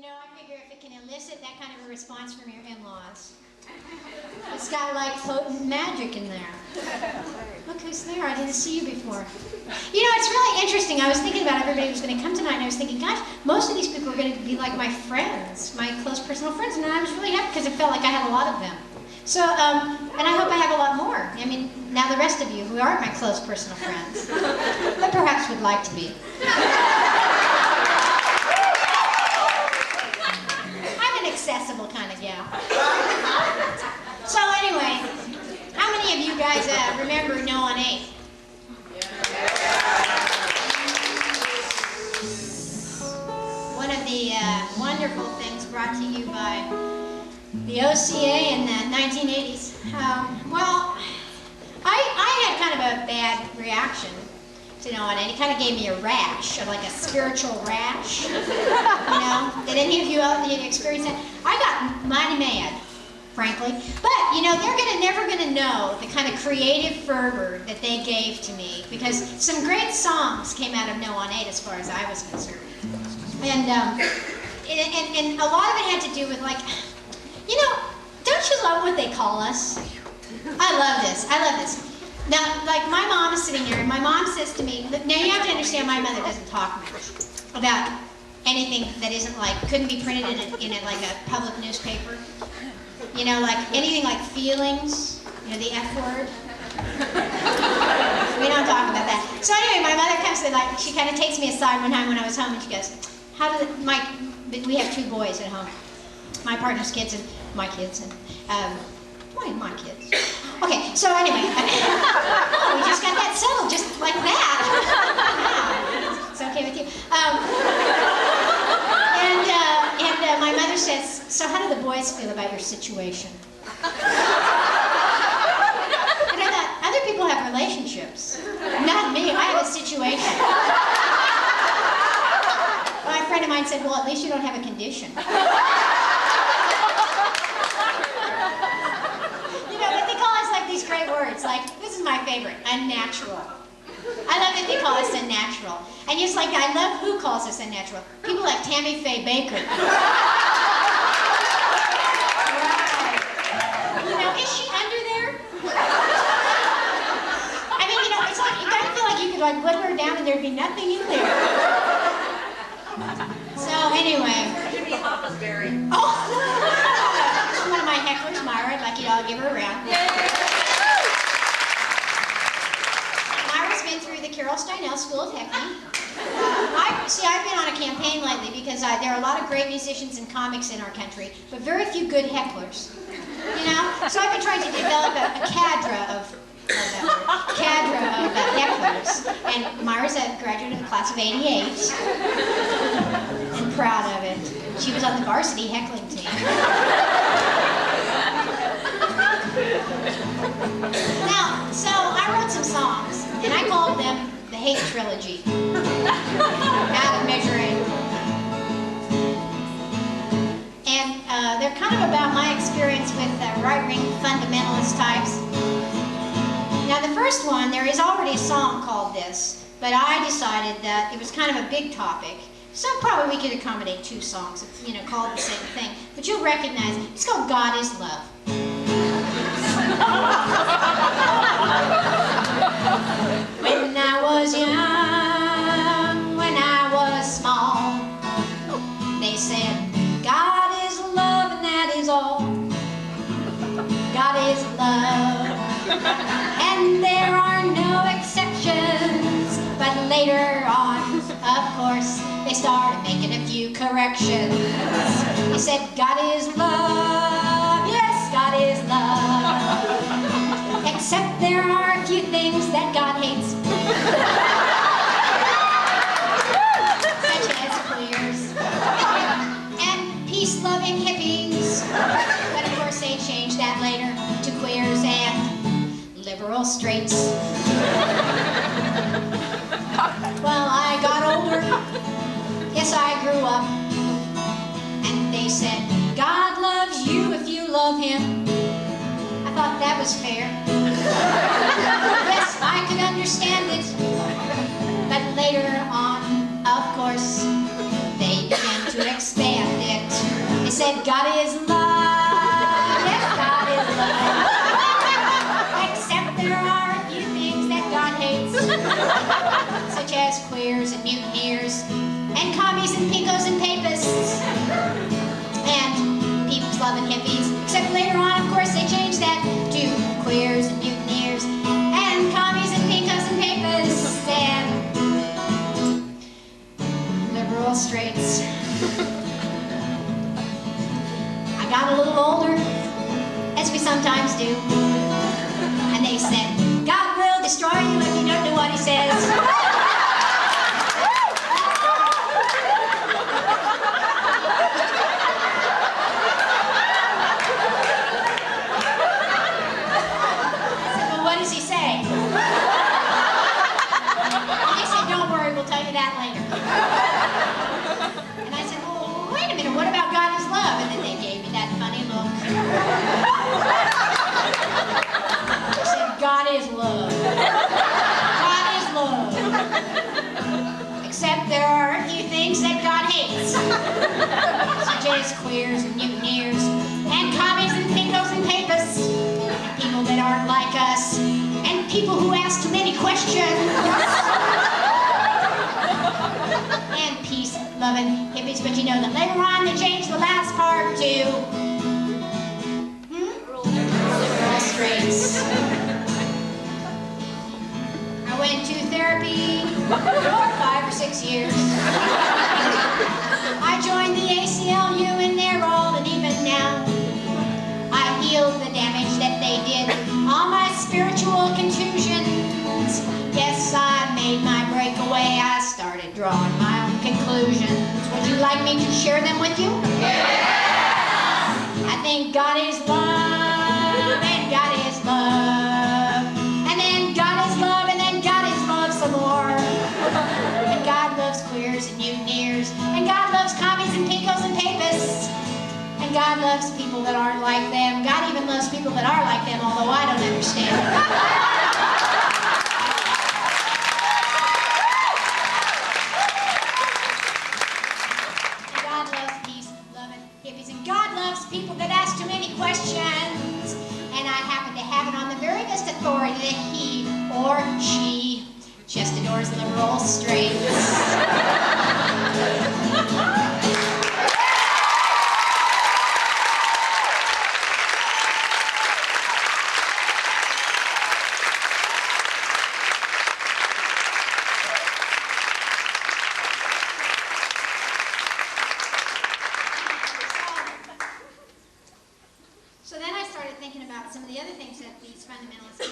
know, I figure if it can elicit that kind of a response from your in-laws, it's got like potent magic in there. Look who's there, I didn't see you before. You know, it's really interesting. I was thinking about everybody who's going to come tonight, and I was thinking, gosh, most of these people are going to be like my friends, my close personal friends, and I was really happy because it felt like I had a lot of them. So, and I hope I have a lot more. I mean, now the rest of you who aren't my close personal friends, but perhaps would like to be. I'm an accessible kind of gal. So anyway, how many of you guys remember No on 8? One of the wonderful things brought to you by the OCA in the 1980s. Well, I had kind of a bad reaction to No on 8. It kind of gave me a rash, like a spiritual rash. You know? Did any of you experience that? I got mighty mad, frankly. But, you know, they're never going to know the kind of creative fervor that they gave to me, because some great songs came out of No on 8 as far as I was concerned. And a lot of it had to do with, like, you know, don't you love what they call us? I love this. I love this. Now, like, my mom is sitting there, and my mom says to me, now you have to understand, my mother doesn't talk much about anything that isn't like, couldn't be printed in like a public newspaper. You know, like anything like feelings, you know, the F word. We don't talk about that. So anyway, my mother comes and like, she kind of takes me aside one time when I was home, and she goes, we have 2 boys at home. My partner's kids and my kids and, my kids. Okay, so anyway, we just got that settled just like that. Wow. It's okay with you. And my mother says, so how do the boys feel about your situation? And I thought, other people have relationships. Not me, I have a situation. My friend of mine said, well, at least you don't have a condition. These great words, like, this is my favorite, unnatural. I love that they call us unnatural. And just like, I love who calls us unnatural. People like Tammy Faye Baker. Right. You know, is she under there? I mean, you know, it's like, you kind of feel like you could like whittle her down and there'd be nothing in there. So anyway. Should be Hoppasberry. Oh! She's one of my hecklers, Myra. I'd like you to all give her a round. Been through the Carol Steinell School of Heckling. I've been on a campaign lately because there are a lot of great musicians and comics in our country, but very few good hecklers. You know? So I've been trying to develop a cadre of hecklers. And Myra's a graduate of the class of '88. And proud of it. She was on the varsity heckling team. Now, so I wrote some songs. And I called them the Hate Trilogy. Out of Measure 8. And they're kind of about my experience with right-wing fundamentalist types. Now the first one, there is already a song called this, but I decided that it was kind of a big topic. So probably we could accommodate 2 songs, you know, called the same thing. But you'll recognize it. It's called God is Love. When I was young, when I was small, they said, God is love and that is all. God is love, and there are no exceptions. But later on, of course, they started making a few corrections. They said, God is love, yes, God is love. Except there are a few things that God hates. Such as queers and peace-loving hippies. But of course they changed that later to queers and liberal straights. Well, I got older. Yes, I grew up. And they said, God loves you if you love him. I thought that was fair. Yes, I could understand it. But later on, of course, they began to expand it. said, God is love. Yes, God is love. Except there are a few things that God hates, such as queers and mutineers, and commies and pinkos and papists, and people's loving hippies. Except later on, of course, they changed that to queers and mutineers, and commies and pinkos and papists, and liberal straights. I got a little older, as we sometimes do, and they said, God will destroy you if you don't do what he says. What does he say? And they said, don't worry, we'll tell you that later. And I said, well, wait a minute, what about God is love? And then they gave me that funny look. They said, God is love. God is love. Except there are a few things that God hates, such as queers and mutineers, and commies and pinkos and papists, people that aren't like us, and people who ask too many questions, and peace-loving hippies. But you know that later on they changed the last part to liberal straights. I went to therapy for 5 or 6 years. I joined the ACLU in their role, and even now I healed the damage that they did, all my spiritual contusions. Yes, I made my breakaway. I started drawing my own conclusions. Would you like me to share them with you? Yes! I think God is love, and God is love, and then God is love, and then God is love some more. And God loves queers and mutineers, and God loves commies and pinkos and papists. And God loves people that aren't like them. God even loves people that are like them, although I don't understand it. And God loves peace-loving hippies. And God loves people that ask too many questions. And I happen to have it on the very best authority that he or she just adores liberal straights. So then I started thinking about some of the other things that these fundamentalists